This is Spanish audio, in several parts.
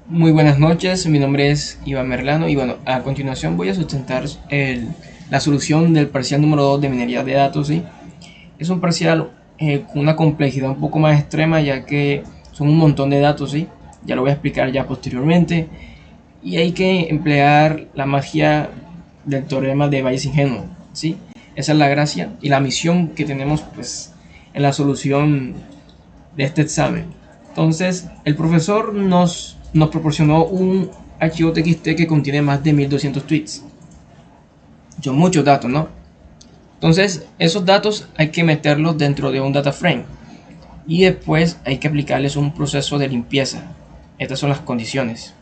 Muy buenas noches, mi nombre es Iván Merlano y bueno, a continuación voy a sustentar la solución del parcial número 2 de minería de datos. ¿Sí? Es un parcial con una complejidad un poco más extrema ya que son un montón de datos, ¿sí? Ya lo voy a explicar ya posteriormente y hay que emplear la magia del teorema de Bayes-Ingenuo, ¿sí? Esa es la gracia y la misión que tenemos pues en la solución de este examen. Entonces, el profesor nos proporcionó un archivo TXT que contiene más de 1200 tweets. Son muchos datos, ¿no? Entonces, esos datos hay que meterlos dentro de un data frame y después hay que aplicarles un proceso de limpieza. Estas son las condiciones.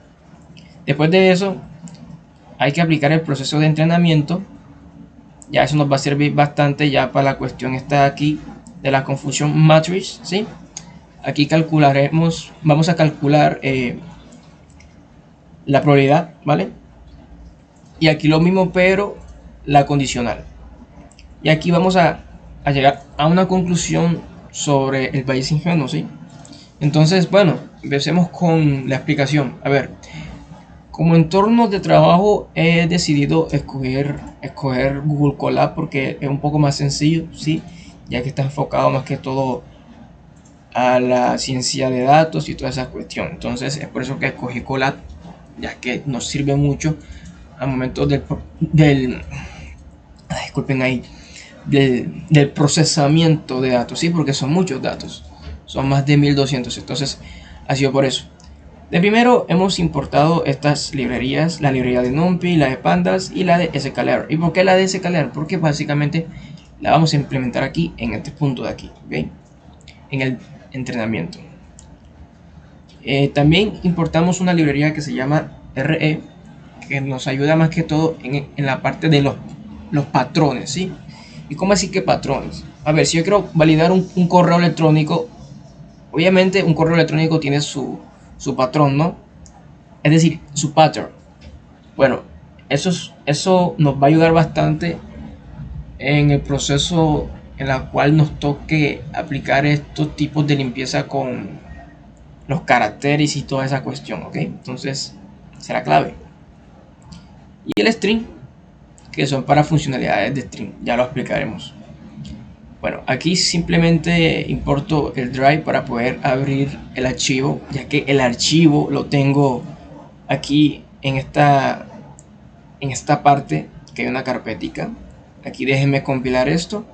Después de eso, hay que aplicar el proceso de entrenamiento. Ya eso nos va a servir bastante ya para la cuestión esta aquí de la confusión matrix, ¿sí? Aquí calcularemos, vamos a calcular la probabilidad, ¿vale? Y aquí lo mismo, pero la condicional. Y aquí vamos a llegar a una conclusión sobre el Bayes-Ingenuo, ¿sí? Entonces, bueno, empecemos con la explicación. A ver, como entorno de trabajo he decidido escoger Google Colab porque es un poco más sencillo, ¿sí? Ya que está enfocado más que todo a la ciencia de datos y toda esa cuestión. Entonces es por eso que escogí Colab, ya que nos sirve mucho al momento del disculpen ahí, del procesamiento de datos, ¿sí? Porque son muchos datos, son más de 1200, entonces ha sido por eso. De primero hemos importado estas librerías, la librería de NumPy, la de Pandas y la de sklearn. ¿Y por qué la de sklearn? Porque básicamente la vamos a implementar aquí, en este punto de aquí, ¿ok? En el entrenamiento. También importamos una librería que se llama RE, que nos ayuda más que todo en la parte de los patrones, ¿sí? ¿Y cómo así que patrones? A ver, si yo quiero validar un correo electrónico, obviamente un correo electrónico tiene su patrón, ¿no? Es decir, su pattern. Bueno, eso nos va a ayudar bastante en el proceso en el cual nos toque aplicar estos tipos de limpieza con los caracteres y toda esa cuestión, ¿ok? Entonces, será clave. Y el string, que son para funcionalidades de string, ya lo explicaremos. Bueno, aquí simplemente importo el drive para poder abrir el archivo, ya que el archivo lo tengo aquí en esta parte, que hay una carpetica. Aquí déjenme compilar esto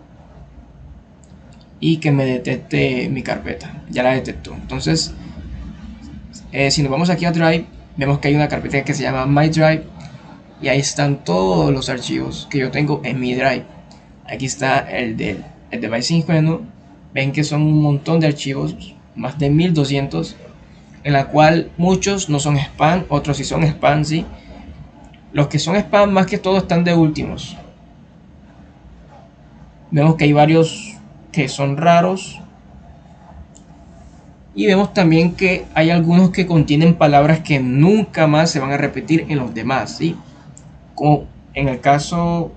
y que me detecte mi carpeta. Ya la detectó. Entonces, si nos vamos aquí a Drive, vemos que hay una carpeta que se llama My Drive y ahí están todos los archivos que yo tengo en mi Drive. Aquí está el de Bayes-Ingenuo. Ven que son un montón de archivos, más de 1200, en la cual muchos no son spam, otros sí son spam, sí. Los que son spam más que todo están de últimos. Vemos que hay varios que son raros y vemos también que hay algunos que contienen palabras que nunca más se van a repetir en los demás, ¿sí? Como en el caso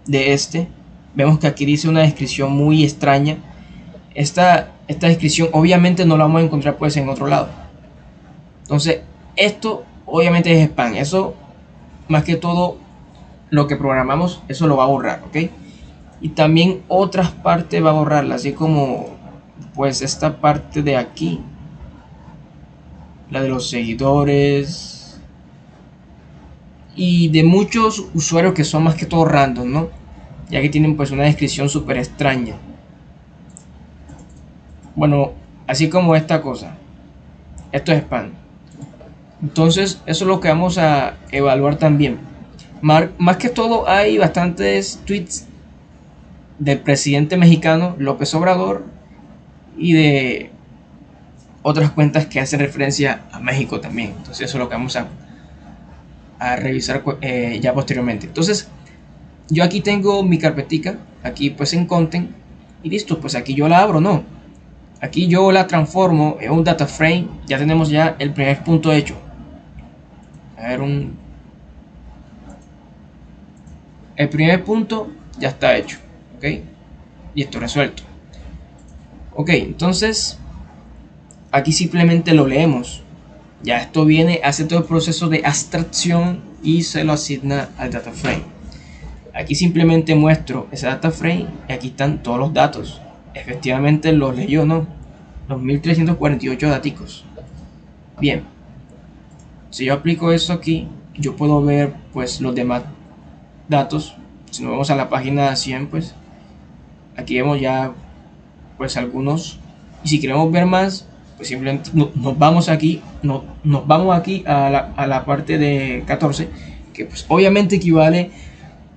de este, vemos que aquí dice una descripción muy extraña. Esta descripción obviamente no la vamos a encontrar pues en otro lado. Entonces, esto obviamente es spam. Eso, más que todo, lo que programamos, eso lo va a borrar, ¿ok? Y también otras partes va a borrarla, así como pues esta parte de aquí, la de los seguidores y de muchos usuarios que son más que todo random, ¿no? Ya que tienen pues una descripción súper extraña. Bueno, así como esta cosa, esto es spam. Entonces eso es lo que vamos a evaluar también. Más que todo hay bastantes tweets del presidente mexicano López Obrador y de otras cuentas que hacen referencia a México también. Entonces eso es lo que vamos a revisar ya posteriormente. Entonces yo aquí tengo mi carpetica, aquí pues en content, y listo, pues aquí yo la abro, ¿no? Aquí yo la transformo en un data frame, ya tenemos ya el primer punto hecho. A ver, el primer punto ya está hecho, ¿ok? Listo, resuelto. Ok, entonces aquí simplemente lo leemos. Ya esto viene, hace todo el proceso de abstracción y se lo asigna al data frame. Aquí simplemente muestro ese data frame y aquí están todos los datos. Efectivamente los leyó, ¿no? Los 1348 daticos. Bien, si yo aplico eso aquí, yo puedo ver pues los demás datos. Si nos vamos a la página 100, pues aquí vemos ya pues algunos. Y si queremos ver más, pues simplemente nos vamos aquí, nos vamos aquí a la parte de 14, que pues obviamente equivale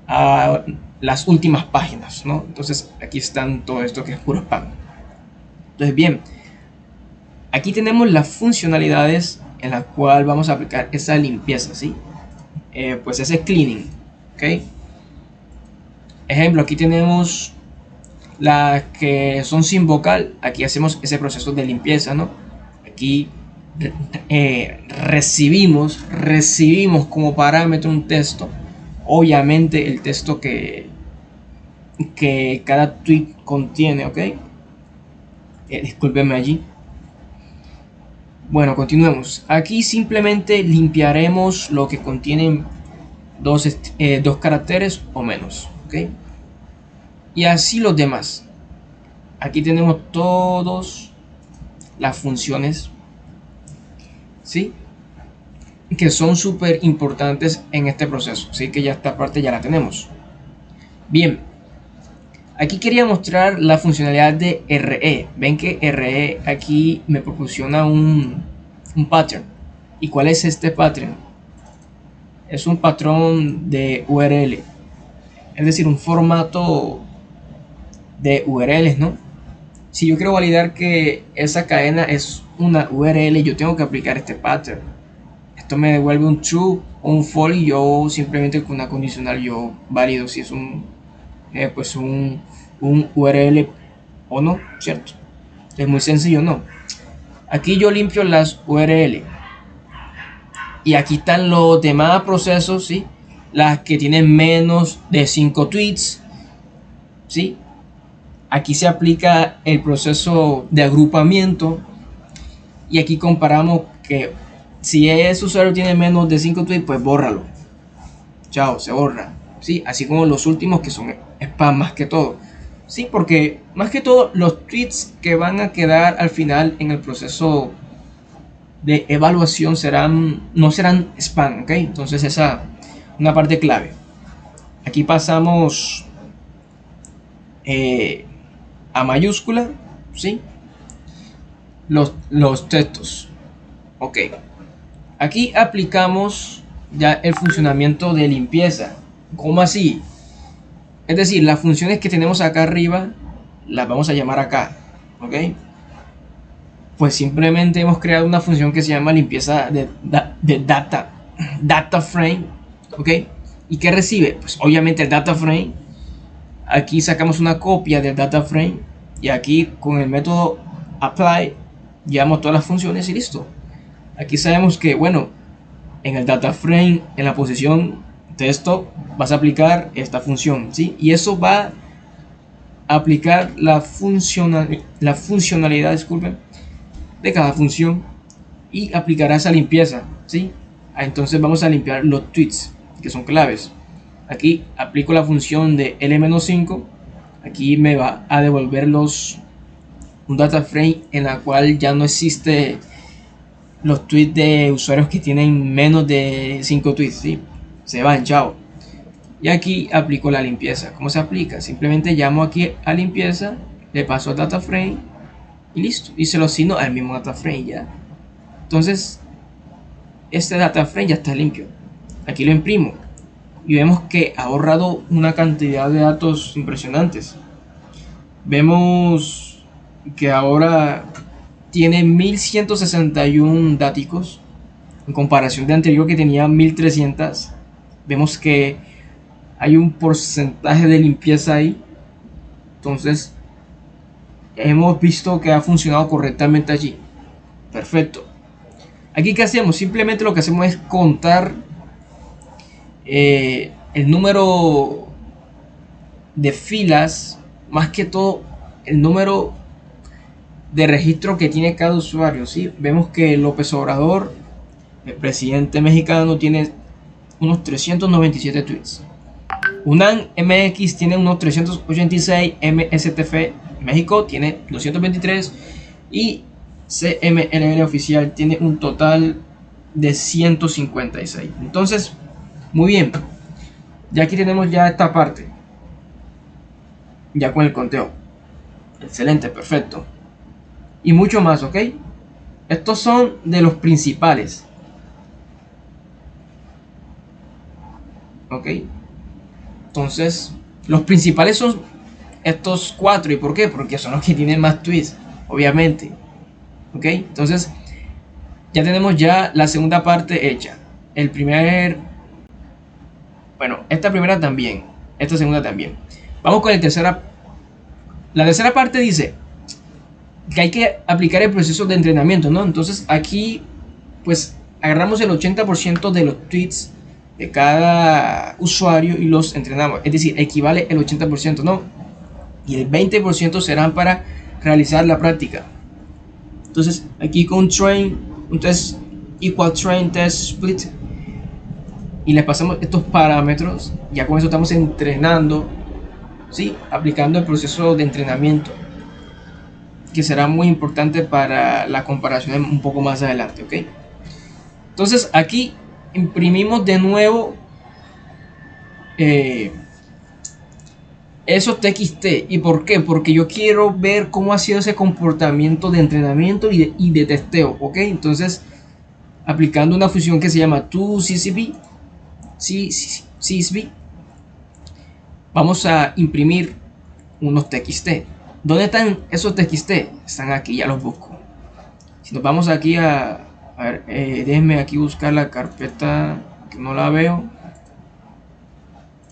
a las últimas páginas, ¿no? Entonces aquí están todo esto que es puro spam. Entonces bien, aquí tenemos las funcionalidades en las cuales vamos a aplicar esa limpieza, ¿sí? Pues ese cleaning, ¿ok? Ejemplo, aquí tenemos las que son sin vocal. Aquí hacemos ese proceso de limpieza, ¿no? Aquí recibimos como parámetro un texto. Obviamente el texto que cada tweet contiene, ¿ok? Discúlpenme allí. Bueno, continuemos. Aquí simplemente limpiaremos lo que contienen dos caracteres o menos, ¿ok? Y así los demás. Aquí tenemos todas las funciones, ¿sí? Que son súper importantes en este proceso. Así que ya esta parte ya la tenemos. Bien, aquí quería mostrar la funcionalidad de RE. Ven que RE aquí me proporciona un pattern. ¿Y cuál es este pattern? Es un patrón de URL. Es decir, un formato de URLs, ¿no? Si yo quiero validar que esa cadena es una URL, yo tengo que aplicar este pattern. Esto me devuelve un true o un false y yo simplemente con una condicional yo valido si es pues un URL o no, ¿cierto? Es muy sencillo, ¿no? Aquí yo limpio las URL y aquí están los demás procesos, ¿sí? Las que tienen menos de 5 tweets, ¿sí? Aquí se aplica el proceso de agrupamiento y aquí comparamos que si ese usuario tiene menos de 5 tweets, pues bórralo. Chao, se borra. ¿Sí? Así como los últimos que son spam más que todo. Sí, porque más que todo los tweets que van a quedar al final en el proceso de evaluación no serán spam, ¿ok? Entonces esa es una parte clave. Aquí pasamos a mayúscula, ¿sí? Los textos. Ok. Aquí aplicamos ya el funcionamiento de limpieza. ¿Cómo así? Es decir, las funciones que tenemos acá arriba las vamos a llamar acá. ¿Ok? Pues simplemente hemos creado una función que se llama limpieza de data frame. ¿Ok? ¿Y qué recibe? Pues obviamente el data frame. Aquí sacamos una copia del data frame y aquí con el método apply llevamos todas las funciones y listo. Aquí sabemos que, bueno, en el data frame, en la posición texto, vas a aplicar esta función, ¿sí? Y eso va a aplicar la funcionalidad, disculpen, de cada función y aplicará esa limpieza, ¿sí? Entonces vamos a limpiar los tweets, que son claves. Aquí aplico la función de L-5. Aquí me va a devolver un data frame en la cual ya no existe los tweets de usuarios que tienen menos de 5 tweets, ¿sí? Se van, chao. Y aquí aplico la limpieza. ¿Cómo se aplica? Simplemente llamo aquí a limpieza, le paso al data frame y listo. Y se lo asigno al mismo data frame ya. Entonces, este data frame ya está limpio. Aquí lo imprimo y vemos que ha ahorrado una cantidad de datos impresionantes. Vemos que ahora tiene 1161 daticos en comparación de anterior que tenía 1300. Vemos que hay un porcentaje de limpieza ahí. Entonces hemos visto que ha funcionado correctamente allí. Perfecto. Aquí qué hacemos, simplemente lo que hacemos es contar el número de filas, más que todo el número de registro que tiene cada usuario, ¿sí? Vemos que López Obrador el presidente mexicano tiene unos 397 tweets. UNAM MX tiene unos 386, MSTF México tiene 223 y CMLL oficial tiene un total de 156. Entonces, muy bien, ya aquí tenemos ya esta parte, ya con el conteo. Excelente, perfecto. Y mucho más, ¿ok? Estos son de los principales. ¿Ok? Entonces, los principales son estos 4. ¿Y por qué? Porque son los que tienen más tweets, obviamente. ¿Ok? Entonces, ya tenemos ya la segunda parte hecha. Bueno, esta primera también. Esta segunda también. Vamos con la tercera. La tercera parte dice que hay que aplicar el proceso de entrenamiento, ¿no? Entonces, aquí, pues, agarramos el 80% de los tweets de cada usuario y los entrenamos. Es decir, equivale el 80%, ¿no? Y el 20% serán para realizar la práctica. Entonces, aquí con un test equal train test split, y les pasamos estos parámetros, ya con eso estamos entrenando, ¿sí? Aplicando el proceso de entrenamiento, que será muy importante para la comparación un poco más adelante, ¿ok? Entonces aquí imprimimos de nuevo esos TXT. ¿Y por qué? Porque yo quiero ver cómo ha sido ese comportamiento de entrenamiento y de testeo, ¿ok? Entonces, aplicando una función que se llama toCSV, vamos a imprimir unos TXT. ¿Dónde están esos TXT? Están aquí, ya los busco. Si nos vamos aquí a ver, déjenme aquí buscar la carpeta, que no la veo.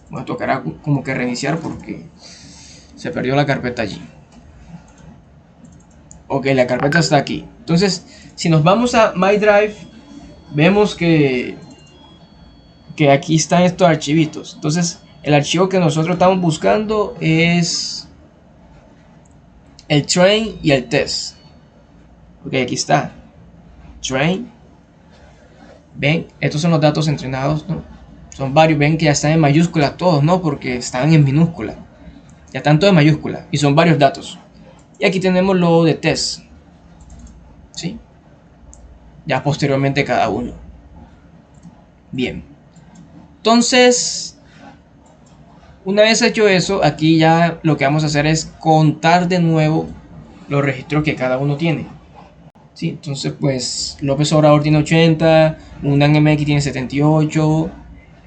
Me tocará como que reiniciar porque se perdió la carpeta allí. Ok, la carpeta está aquí. Entonces, si nos vamos a My Drive, vemos que aquí están estos archivitos. Entonces, el archivo que nosotros estamos buscando es el train y el test. Ok, aquí está. Train. Ven, estos son los datos entrenados, ¿no? Son varios, ven que ya están en mayúsculas todos, ¿no? Porque están en minúscula. Ya están todos en mayúscula y son varios datos. Y aquí tenemos lo de test, ¿sí? Ya posteriormente cada uno. Bien. Entonces, una vez hecho eso, aquí ya lo que vamos a hacer es contar de nuevo los registros que cada uno tiene. ¿Sí? Entonces, pues López Obrador tiene 80, UNAM MX tiene 78,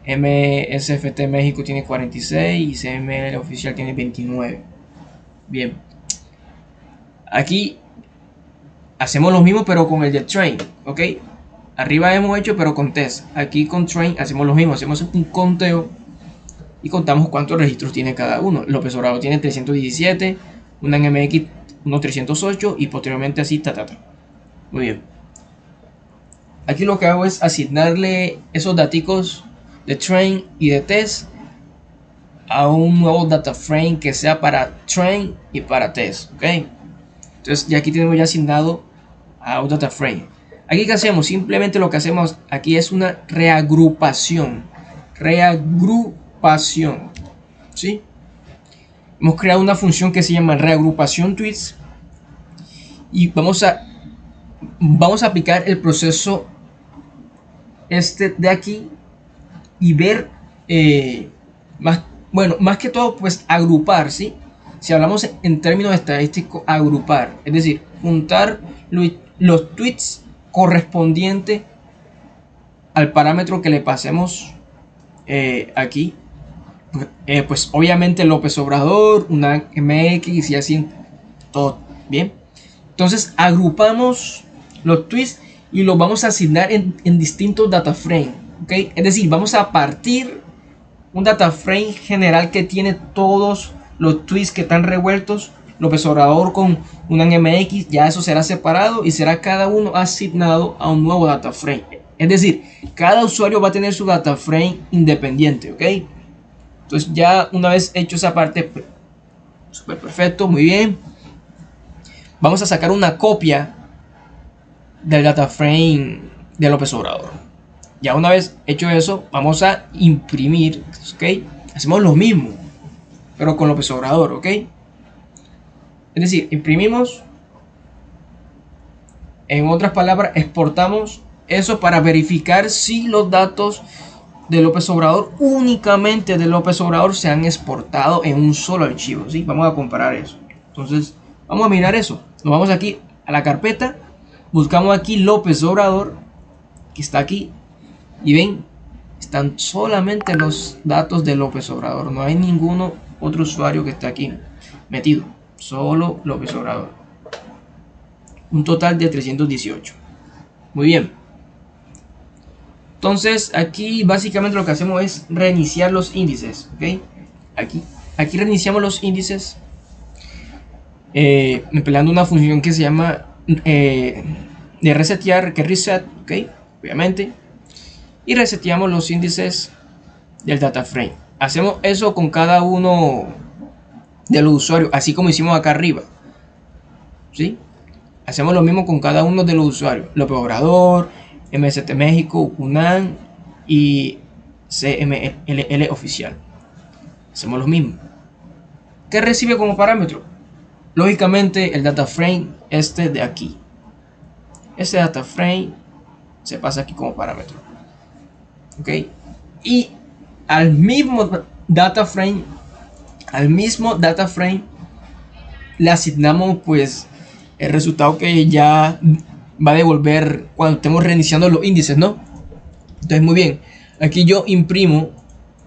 MSFT México tiene 46 y CML oficial tiene 29. Bien. Aquí hacemos lo mismo pero con el de train, ¿ok? Arriba hemos hecho pero con test. Aquí con train hacemos lo mismo, hacemos un conteo y contamos cuántos registros tiene cada uno. López Obrador tiene 317, UNAM MX unos 308 y posteriormente así, Muy bien. Aquí lo que hago es asignarle esos datos de train y de test a un nuevo data frame que sea para train y para test, ¿ok? Entonces ya aquí tenemos ya asignado a un data frame. Aquí que hacemos, simplemente lo que hacemos aquí es una reagrupación, ¿sí? Hemos creado una función que se llama reagrupación tweets y vamos a aplicar el proceso de aquí y ver más que todo, pues agrupar, ¿sí? Si hablamos en términos estadísticos, agrupar, es decir, juntar los tweets correspondientes al parámetro que le pasemos aquí. Pues obviamente López Obrador, una MX y así, todo bien. Entonces agrupamos los tweets y los vamos a asignar en distintos data frames, ¿ok? Es decir, vamos a partir un data frame general que tiene todos los tweets que están revueltos. López Obrador con una MX, ya eso será separado y será cada uno asignado a un nuevo data frame. Es decir, cada usuario va a tener su data frame independiente, ¿ok? Entonces ya una vez hecho esa parte, súper perfecto, muy bien. Vamos a sacar una copia del data frame de López Obrador. Ya una vez hecho eso, vamos a imprimir, ¿ok? Hacemos lo mismo, pero con López Obrador, ¿ok? Es decir, imprimimos, en otras palabras, exportamos eso para verificar si los datos de López Obrador, únicamente de López Obrador, se han exportado en un solo archivo, ¿sí? Vamos a comparar eso. Entonces, vamos a mirar eso. Nos vamos aquí a la carpeta, buscamos aquí López Obrador, que está aquí, y ven, están solamente los datos de López Obrador. No hay ninguno otro usuario que esté aquí metido, solo López Obrador. Un total de 318. Muy bien. Entonces aquí básicamente lo que hacemos es reiniciar los índices, ¿ok? Aquí reiniciamos los índices empleando una función que se llama de resetear, que reset, ¿ok? Obviamente. Y reseteamos los índices del data frame. Hacemos eso con cada uno de los usuarios, así como hicimos acá arriba, ¿sí? Hacemos lo mismo con cada uno de los usuarios. López Obrador, MST México, UNAM y CMLL oficial. Hacemos lo mismo. ¿Qué recibe como parámetro? Lógicamente el data frame este de aquí. Este data frame se pasa aquí como parámetro. ¿Ok? Y al mismo data frame le asignamos pues el resultado que ya va a devolver cuando estemos reiniciando los índices, ¿no? Entonces, muy bien, aquí yo imprimo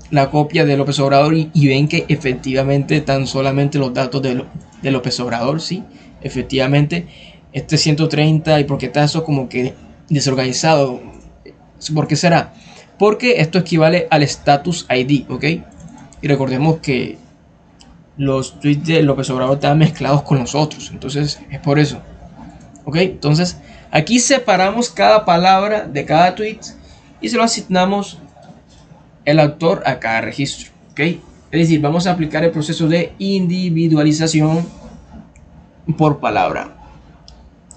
la copia de López Obrador y ven que efectivamente están solamente los datos de López Obrador, ¿sí? Efectivamente, este 130, ¿y por qué está eso como que desorganizado? ¿Por qué será? Porque esto equivale al status ID, ¿ok? Y recordemos que los tweets de López Obrador están mezclados con los otros, entonces es por eso. ¿Ok? Entonces aquí separamos cada palabra de cada tweet y se lo asignamos el autor a cada registro. ¿Ok? Es decir, vamos a aplicar el proceso de individualización por palabra,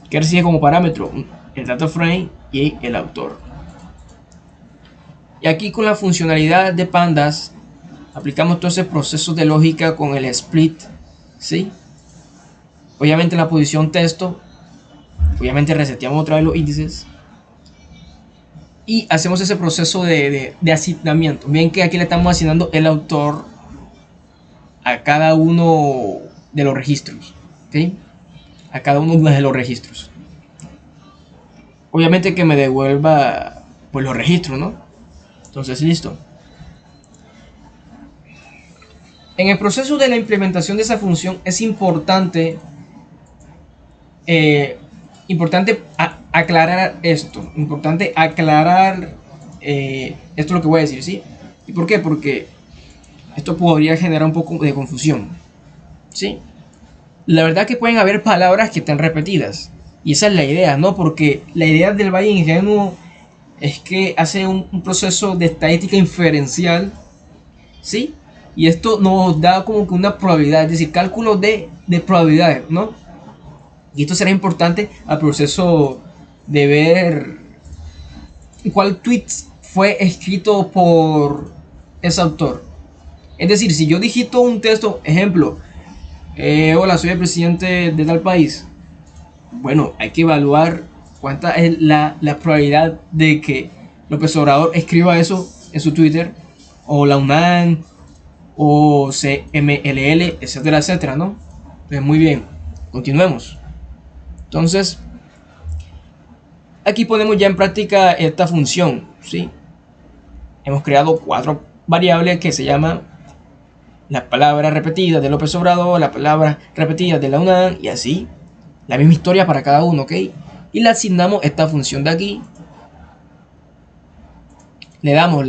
que recibe como parámetro el data frame y el autor. Y aquí con la funcionalidad de pandas aplicamos todo ese proceso de lógica con el split, ¿sí? Obviamente en la posición texto, obviamente reseteamos otra vez los índices y hacemos ese proceso de asignamiento. Bien que aquí le estamos asignando el autor a cada uno de los registros, ¿ok? A cada uno de los registros. Obviamente que me devuelva pues los registros, ¿no? Entonces, listo. En el proceso de la implementación de esa función es importante aclarar esto. Importante aclarar esto es lo que voy a decir, ¿sí? ¿Y por qué? Porque esto podría generar un poco de confusión, ¿sí? La verdad que pueden haber palabras que están repetidas. Y esa es la idea, ¿no? Porque la idea del Valle Ingenuo es que hace un proceso de estadística inferencial, ¿sí? Y esto nos da como que una probabilidad, es decir, cálculo de probabilidades, ¿no? Y esto será importante al proceso de ver cuál tweet fue escrito por ese autor. Es decir, si yo digito un texto, ejemplo, hola, soy el presidente de tal país. Bueno, hay que evaluar cuánta es la probabilidad de que López Obrador escriba eso en su Twitter, o la UNAM, o CMLL, etcétera, etcétera, ¿no? Pues muy bien, continuemos. Entonces, aquí ponemos ya en práctica esta función, ¿sí? Hemos creado 4 variables que se llaman la palabra repetida de López Obrador, la palabra repetida de la UNAM y así. La misma historia para cada uno, ¿ok? Y le asignamos esta función de aquí. Le damos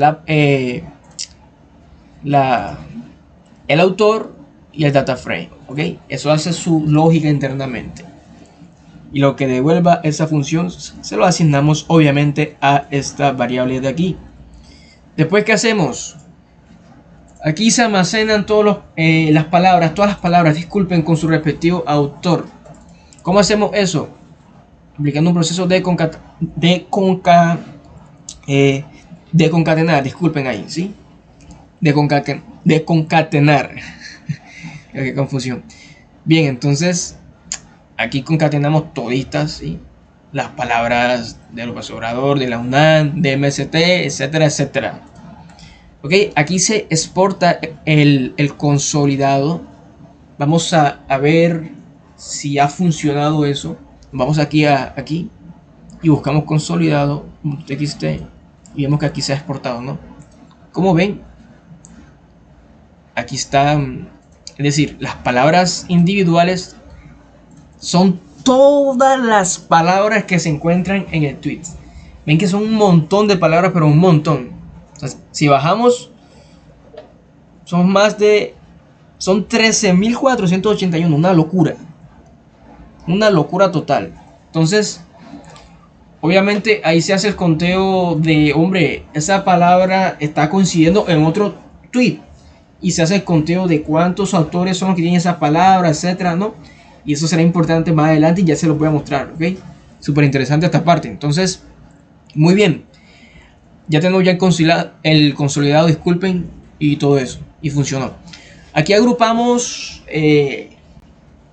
el autor y el data frame, ¿ok? Eso hace su lógica internamente. Y lo que devuelva esa función se lo asignamos obviamente a esta variable de aquí. Después, ¿qué hacemos? Aquí se almacenan todas las palabras, disculpen, con su respectivo autor. ¿Cómo hacemos eso? aplicando un proceso de concatenar, disculpen ahí, ¿sí? De concatenar. Qué confusión. Bien, entonces aquí concatenamos toditas, ¿sí? Las palabras del observador, de la UNAM, de MST, etcétera, etcétera. Ok, aquí se exporta el consolidado. Vamos a ver si ha funcionado eso. Vamos aquí y buscamos consolidado .txt y vemos que aquí se ha exportado, ¿no? Como ven, aquí está, es decir, las palabras individuales son todas las palabras que se encuentran en el tweet. Ven que son un montón de palabras, pero un montón. Entonces, si bajamos, son 13.481, una locura. Una locura total. Entonces, obviamente ahí se hace el conteo de, hombre, esa palabra está coincidiendo en otro tweet. Y se hace el conteo de cuántos autores son los que tienen esa palabra, etcétera, ¿no? Y eso será importante más adelante y ya se los voy a mostrar, ¿ok? Súper interesante esta parte. Entonces, muy bien. Ya tengo ya el consolidado, disculpen, y todo eso. Y funcionó. Aquí agrupamos,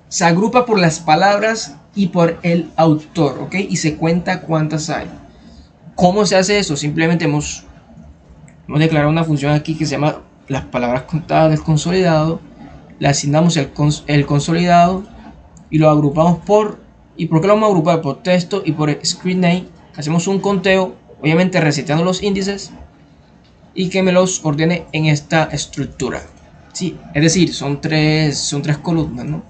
se agrupa por las palabras y por el autor, ¿ok? Y se cuenta cuántas hay. ¿Cómo se hace eso? Simplemente hemos declarado una función aquí que se llama las palabras contadas del consolidado. Le asignamos el consolidado y lo agrupamos por... ¿Y por qué lo vamos a agrupar? Por texto y por screen name. Hacemos un conteo, obviamente reseteando los índices y que me los ordene en esta estructura. Sí, es decir, son tres columnas, ¿no?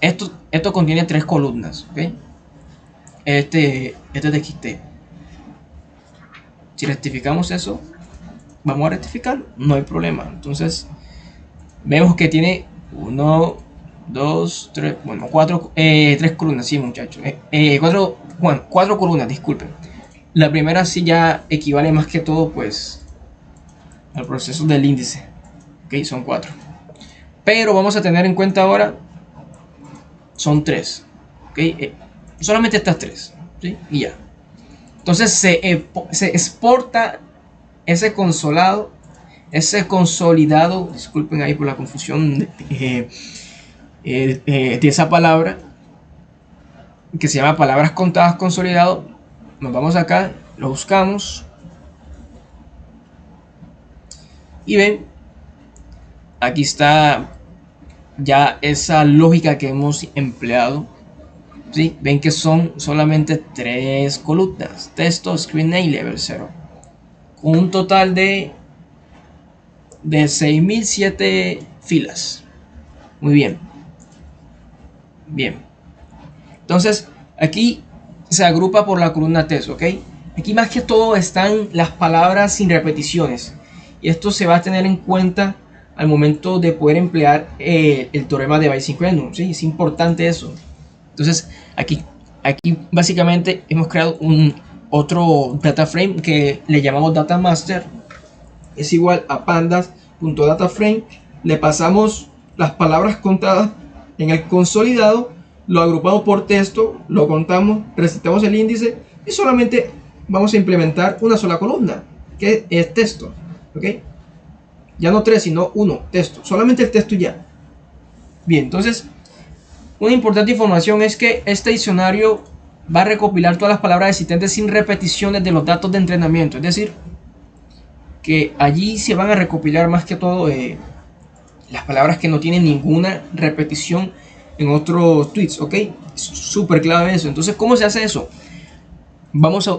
Esto contiene 3 columnas, ¿ok? Este TXT. Si rectificamos eso, vamos a rectificarlo, no hay problema. Entonces, vemos que tiene 1, 2, 3, bueno, 3 columnas, sí, muchachos. 4 columnas, disculpen. La primera sí ya equivale más que todo, pues, al proceso del índice. Ok, son 4. Pero vamos a tener en cuenta ahora, son 3. Ok, solamente estas 3, ¿sí? Y ya. Entonces se exporta ese consolidado, disculpen ahí por la confusión de esa palabra, que se llama palabras contadas consolidado. Nos vamos acá, lo buscamos y ven, aquí está ya esa lógica que hemos empleado. ¿Sí? Ven que son solamente 3 columnas: texto, screen name y level 0, con un total de 6007 filas. Muy bien. Bien. Entonces, aquí se agrupa por la columna texto, ¿ok? Aquí más que todo están las palabras sin repeticiones. Y esto se va a tener en cuenta al momento de poder emplear el teorema de Bayes-Quenu, ¿sí? Es importante eso. Entonces, aquí básicamente hemos creado otro data frame que le llamamos data master. Es igual a pandas.dataframe. Le pasamos las palabras contadas en el consolidado, lo agrupamos por texto, lo contamos, resetamos el índice y solamente vamos a implementar una sola columna, que es texto, ¿ok? Ya no 3, sino 1, texto, solamente el texto ya. Bien, entonces, una importante información es que este diccionario va a recopilar todas las palabras existentes sin repeticiones de los datos de entrenamiento. Es decir, que allí se van a recopilar más que todo las palabras que no tienen ninguna repetición en otros tweets, ¿ok? Es súper clave eso. Entonces, ¿cómo se hace eso? Vamos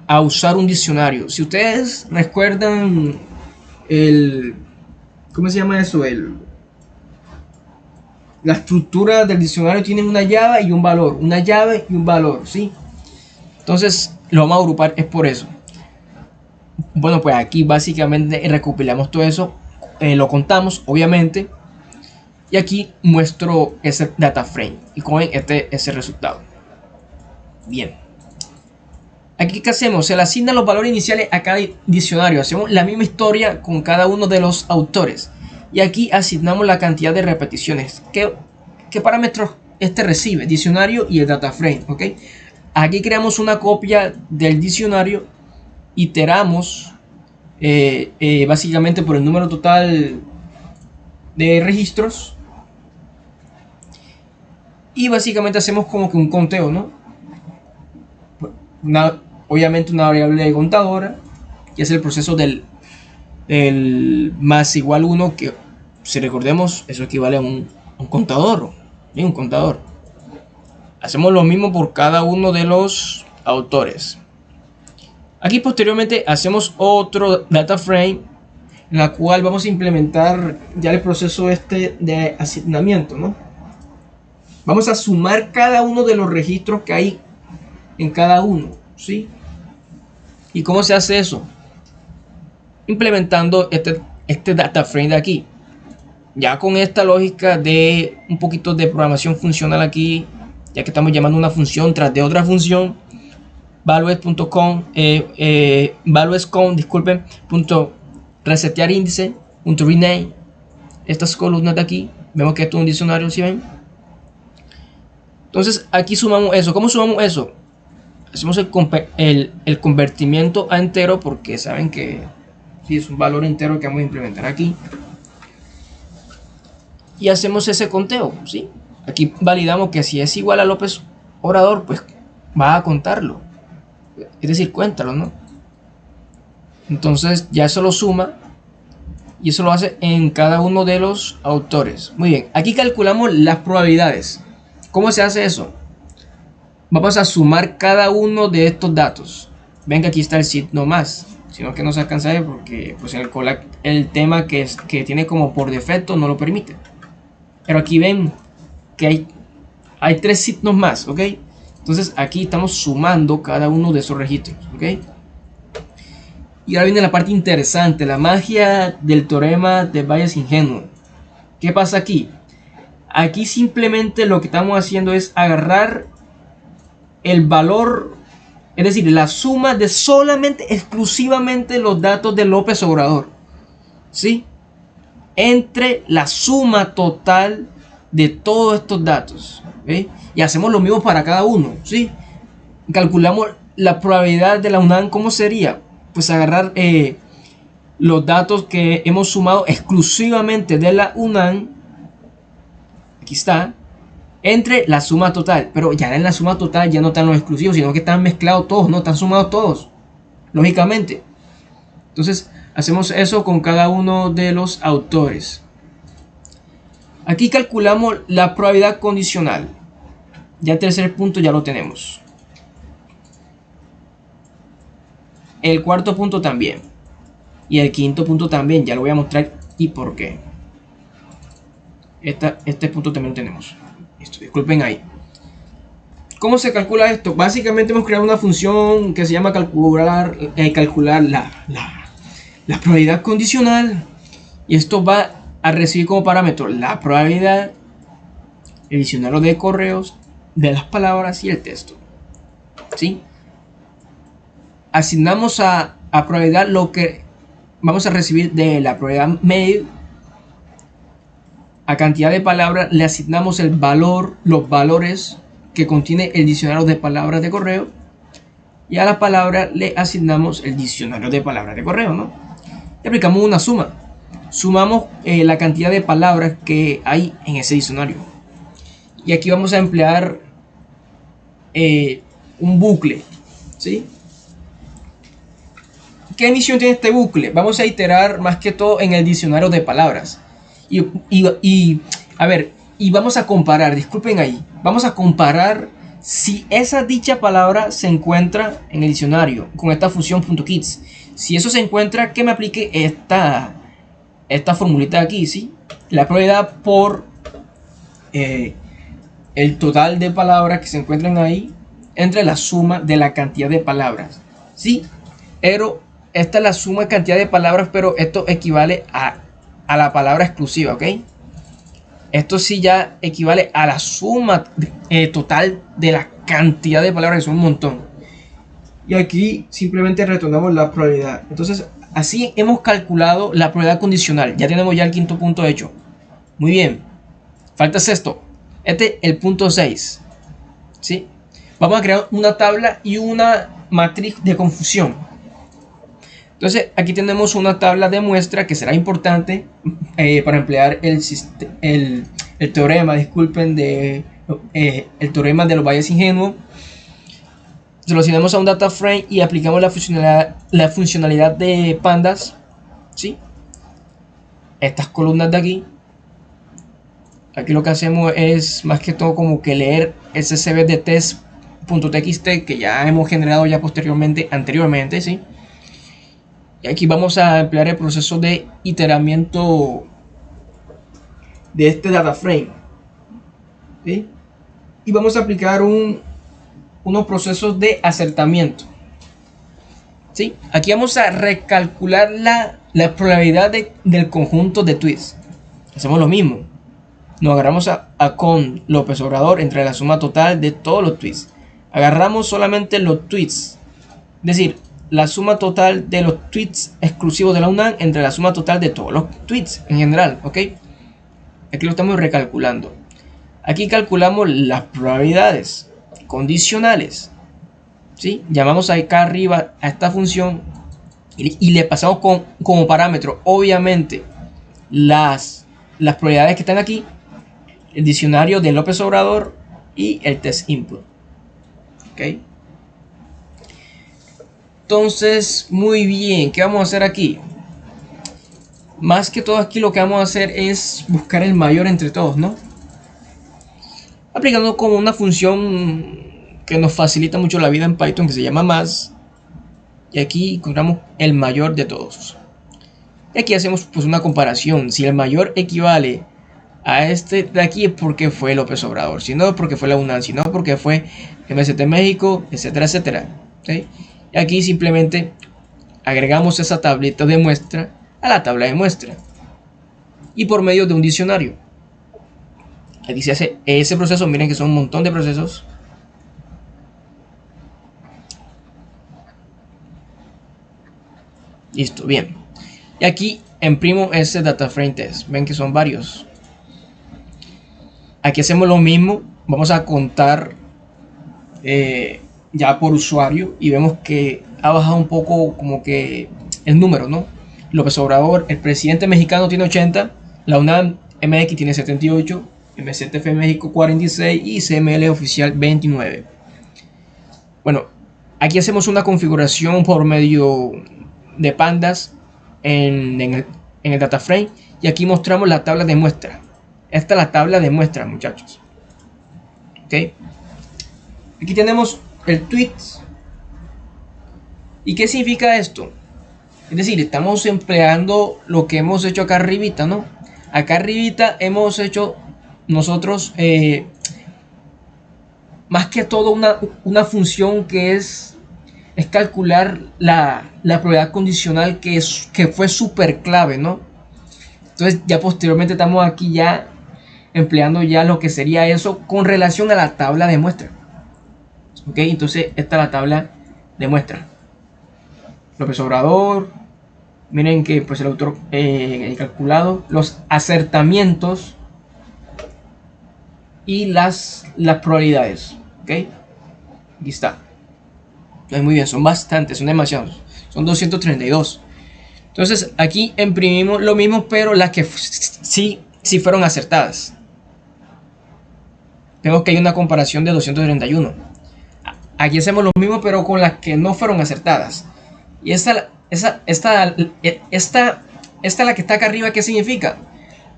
a usar un diccionario. Si ustedes recuerdan ¿cómo se llama eso? La estructura del diccionario tiene una llave y un valor, ¿sí? Entonces lo vamos a agrupar, es por eso. Bueno, pues aquí básicamente recopilamos todo eso, lo contamos, obviamente, y aquí muestro ese data frame y con ese resultado. Bien. Aquí, ¿qué hacemos? Se le asignan los valores iniciales a cada diccionario. Hacemos la misma historia con cada uno de los autores. Y aquí asignamos la cantidad de repeticiones. ¿Qué parámetros este recibe, diccionario y el data frame, ¿ok? Aquí creamos una copia del diccionario, iteramos básicamente por el número total de registros y básicamente hacemos como que un conteo, ¿no? Obviamente una variable contadora, que es el proceso del más igual 1, que si recordemos eso equivale a un contador, ¿sí? Un contador. Hacemos lo mismo por cada uno de los autores. Aquí posteriormente hacemos otro data frame en la cual vamos a implementar ya el proceso este de asignamiento, ¿no? Vamos a sumar cada uno de los registros que hay en cada uno, ¿sí? ¿Y cómo se hace eso? Implementando este data frame de aquí. Ya con esta lógica de un poquito de programación funcional aquí, ya que estamos llamando una función tras de otra función, values.com, disculpen, resetear índice, rename, estas columnas de aquí, vemos que esto es un diccionario, ¿sí ven? Entonces aquí sumamos eso. ¿Cómo sumamos eso? Hacemos el convertimiento a entero, porque saben que sí, es un valor entero que vamos a implementar aquí. Y hacemos ese conteo, ¿sí? Aquí validamos que si es igual a López Obrador, pues va a contarlo. Es decir, cuéntalo, ¿no? Entonces ya eso lo suma y eso lo hace en cada uno de los autores. Muy bien, aquí calculamos las probabilidades. ¿Cómo se hace eso? Vamos a sumar cada uno de estos datos. Ven que aquí está el signo más, sino que no se alcanza a ver porque pues el tema que tiene como por defecto no lo permite. Pero aquí ven que hay 3 signos más, ¿ok? Entonces aquí estamos sumando cada uno de esos registros, ¿ok? Y ahora viene la parte interesante, la magia del teorema de Bayes ingenuo. ¿Qué pasa aquí? Aquí simplemente lo que estamos haciendo es agarrar el valor, es decir, la suma de solamente, exclusivamente los datos de López Obrador, ¿sí? Entre la suma total de todos estos datos, ¿okay? Y hacemos lo mismo para cada uno, ¿sí? Calculamos la probabilidad de la UNAM. ¿Cómo sería? Pues agarrar los datos que hemos sumado exclusivamente de la UNAM, aquí está, entre la suma total. Pero ya en la suma total ya no están los exclusivos, sino que están mezclados todos, no están sumados todos, lógicamente. Entonces hacemos eso con cada uno de los autores. Aquí calculamos la probabilidad condicional. Ya el tercer punto ya lo tenemos. El cuarto punto también. Y el quinto punto también. Ya lo voy a mostrar y por qué. Este punto también lo tenemos. Esto, disculpen ahí. ¿Cómo se calcula esto? Básicamente hemos creado una función que se llama calcular la probabilidad condicional. Y esto va a recibir como parámetro la probabilidad, el diccionario de correos, de las palabras y el texto, ¿sí? Asignamos a probabilidad lo que vamos a recibir de la probabilidad mail. A cantidad de palabras le asignamos el valor, los valores que contiene el diccionario de palabras de correo. Y a la palabra le asignamos el diccionario de palabras de correo, ¿no? Y aplicamos una suma. Sumamos la cantidad de palabras que hay en ese diccionario. Y aquí vamos a emplear un bucle, ¿sí? ¿Qué misión tiene este bucle? Vamos a iterar más que todo en el diccionario de palabras. Y vamos a comparar, disculpen ahí, vamos a comparar si esa dicha palabra se encuentra en el diccionario con esta función .kids. Si eso se encuentra, que me aplique esta formulita de aquí, ¿sí? La probabilidad por el total de palabras que se encuentran ahí entre la suma de la cantidad de palabras, ¿sí? Pero esta es la suma de cantidad de palabras, pero esto equivale a la palabra exclusiva, ¿ok? Esto sí ya equivale a la suma total de la cantidad de palabras, que son un montón. Y aquí simplemente retornamos la probabilidad. Entonces, así hemos calculado la probabilidad condicional. Ya tenemos ya el quinto punto hecho. Muy bien. Falta sexto. Este es el punto 6. ¿Sí? Vamos a crear una tabla y una matriz de confusión. Entonces aquí tenemos una tabla de muestra que será importante para emplear el teorema, disculpen, el teorema de los valles ingenuos. Solucionamos a un data frame y aplicamos la funcionalidad de pandas, ¿sí? Estas columnas de aquí. Aquí lo que hacemos es más que todo como que leer ese CSV de test.txt que ya hemos generado ya anteriormente, ¿sí? Y aquí vamos a emplear el proceso de iteramiento de este data frame, ¿sí? Y vamos a aplicar unos procesos de acertamiento, ¿sí? Aquí vamos a recalcular la probabilidad del conjunto de tweets. Hacemos lo mismo. Nos agarramos a con López Obrador entre la suma total de todos los tweets. Agarramos solamente los tweets, es decir, la suma total de los tweets exclusivos de la UNAM entre la suma total de todos los tweets en general, ¿ok? Aquí lo estamos recalculando. Aquí calculamos las probabilidades condicionales, ¿sí? Llamamos acá arriba a esta función y le pasamos como parámetro, obviamente, las probabilidades que están aquí, el diccionario de López Obrador y el test input, ¿ok? Entonces, muy bien, ¿qué vamos a hacer aquí? Más que todo aquí lo que vamos a hacer es buscar el mayor entre todos, ¿no? Aplicando como una función que nos facilita mucho la vida en Python que se llama más. Y aquí encontramos el mayor de todos. Y aquí hacemos pues una comparación. Si el mayor equivale a este de aquí es porque fue López Obrador. Si no, porque fue la UNAM. Si no, porque fue MST México, etcétera, etcétera. ¿Sí? Y aquí simplemente agregamos esa tablita de muestra a la tabla de muestra. Y por medio de un diccionario. Aquí se hace ese proceso. Miren que son un montón de procesos. Listo, bien. Y aquí imprimo ese data frame test. Ven que son varios. Aquí hacemos lo mismo. Vamos a contar ya por usuario. Y vemos que ha bajado un poco como que el número, ¿no? López Obrador, el presidente mexicano, tiene 80. La UNAM MX tiene 78. MCTF México 46. Y CML oficial 29. Bueno, aquí hacemos una configuración por medio de pandas en el data frame. Y aquí mostramos la tabla de muestra. Esta es la tabla de muestra, muchachos. Ok. Aquí tenemos el tweet. ¿Y qué significa esto? Es decir, estamos empleando lo que hemos hecho acá arribita, ¿no? Acá arribita hemos hecho nosotros más que todo una función que es calcular la probabilidad condicional que fue súper clave, ¿no? Entonces ya posteriormente estamos aquí ya empleando ya lo que sería eso con relación a la tabla de muestra. Ok, entonces esta es la tabla de muestra. López Obrador, miren que pues el autor calculado los acertamientos y las probabilidades. Ok, aquí está. Muy bien, son bastantes, son demasiados. Son 232. Entonces aquí imprimimos lo mismo, pero las que sí fueron acertadas. Vemos que hay una comparación de 231. Aquí hacemos lo mismo, pero con las que no fueron acertadas. Y esta es la que está acá arriba. ¿Qué significa?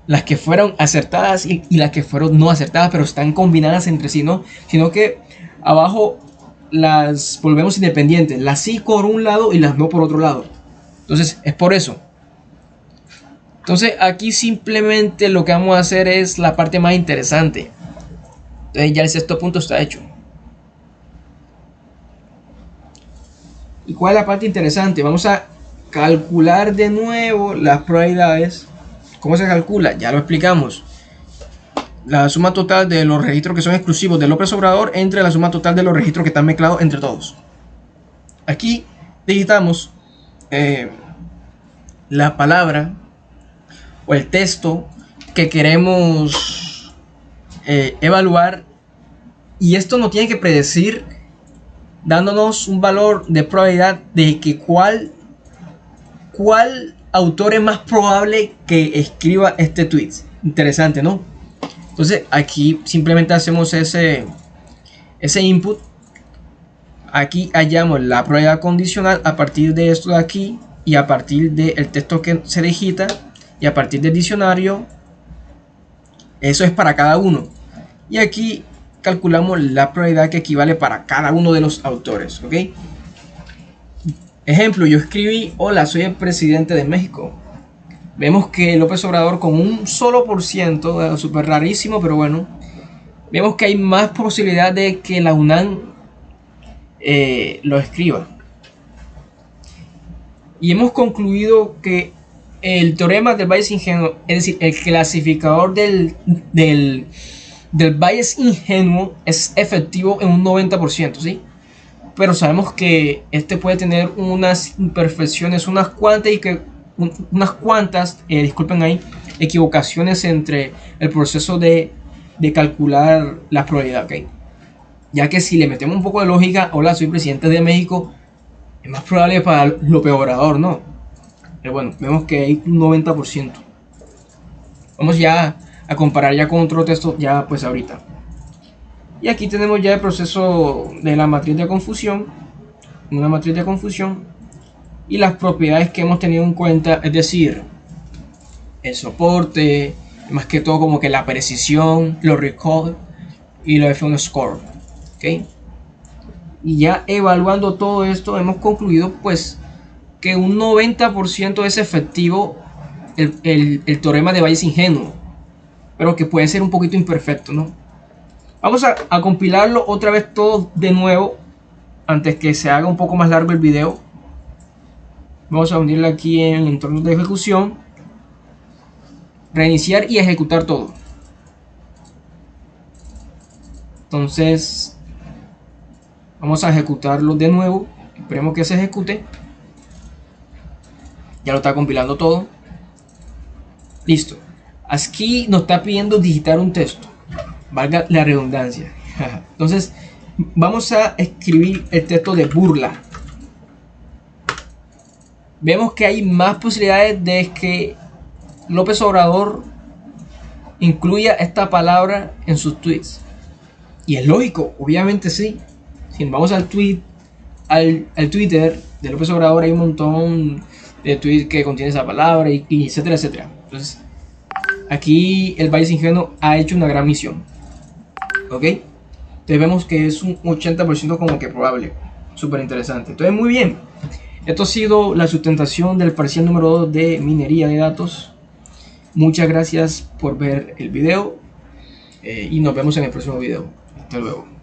Las que fueron acertadas y las que fueron no acertadas, pero están combinadas entre sí, ¿no? Sino que abajo las volvemos independientes. Las sí por un lado y las no por otro lado. Entonces es por eso. Entonces aquí simplemente lo que vamos a hacer es la parte más interesante. Entonces ya el sexto punto está hecho. ¿Y cuál es la parte interesante? Vamos a calcular de nuevo las probabilidades. ¿Cómo se calcula? Ya lo explicamos. La suma total de los registros que son exclusivos de López Obrador entre la suma total de los registros que están mezclados entre todos. Aquí digitamos la palabra o el texto que queremos evaluar, y esto nos tiene que predecir, dándonos un valor de probabilidad de que cuál autor es más probable que escriba este tweet. Interesante, ¿no? Entonces aquí simplemente hacemos ese input. Aquí hallamos la probabilidad condicional a partir de esto de aquí, y a partir del texto que se digita, y a partir del diccionario. Eso es para cada uno. Y aquí calculamos la probabilidad que equivale para cada uno de los autores, ¿ok? Ejemplo, yo escribí: hola, soy el presidente de México. Vemos que López Obrador, con un solo por ciento, súper rarísimo, pero bueno, vemos que hay más posibilidad de que la UNAM lo escriba. Y hemos concluido que el teorema del bias ingenuo, es decir, el clasificador del bias ingenuo, es efectivo en un 90%, ¿sí? Pero sabemos que este puede tener unas imperfecciones, unas cuantas, disculpen ahí, equivocaciones entre el proceso de calcular la probabilidad, ¿ok? Ya que si le metemos un poco de lógica: hola, soy presidente de México, es más probable para López Obrador, ¿no? Pero bueno, vemos que hay un 90%. Vamos ya a comparar ya con otro texto, ya pues ahorita. Y aquí tenemos ya el proceso de la matriz de confusión, una matriz de confusión, y las propiedades que hemos tenido en cuenta, es decir, el soporte, más que todo como que la precisión, los recall y los F1 score, ¿ok? Y ya evaluando todo esto, hemos concluido pues que un 90% es efectivo el teorema de bias ingenuo, pero que puede ser un poquito imperfecto, ¿no? Vamos a compilarlo otra vez todo de nuevo, antes que se haga un poco más largo el video. Vamos a unirle aquí en el entorno de ejecución, reiniciar y ejecutar todo. Entonces vamos a ejecutarlo de nuevo, esperemos que se ejecute. Ya lo está compilando todo. Listo. Aquí nos está pidiendo digitar un texto, valga la redundancia. Entonces vamos a escribir el texto de burla. Vemos que hay más posibilidades de que López Obrador incluya esta palabra en sus tweets. Y es lógico, obviamente sí. Si vamos al Twitter de López Obrador, hay un montón de tweets que contienen esa palabra, y etcétera, etcétera. Entonces aquí el bias ingenuo ha hecho una gran misión, ¿ok? Entonces vemos que es un 80% como que probable. Súper interesante. Entonces, muy bien. Esto ha sido la sustentación del parcial número 2 de minería de datos. Muchas gracias por ver el video, y nos vemos en el próximo video. Hasta luego.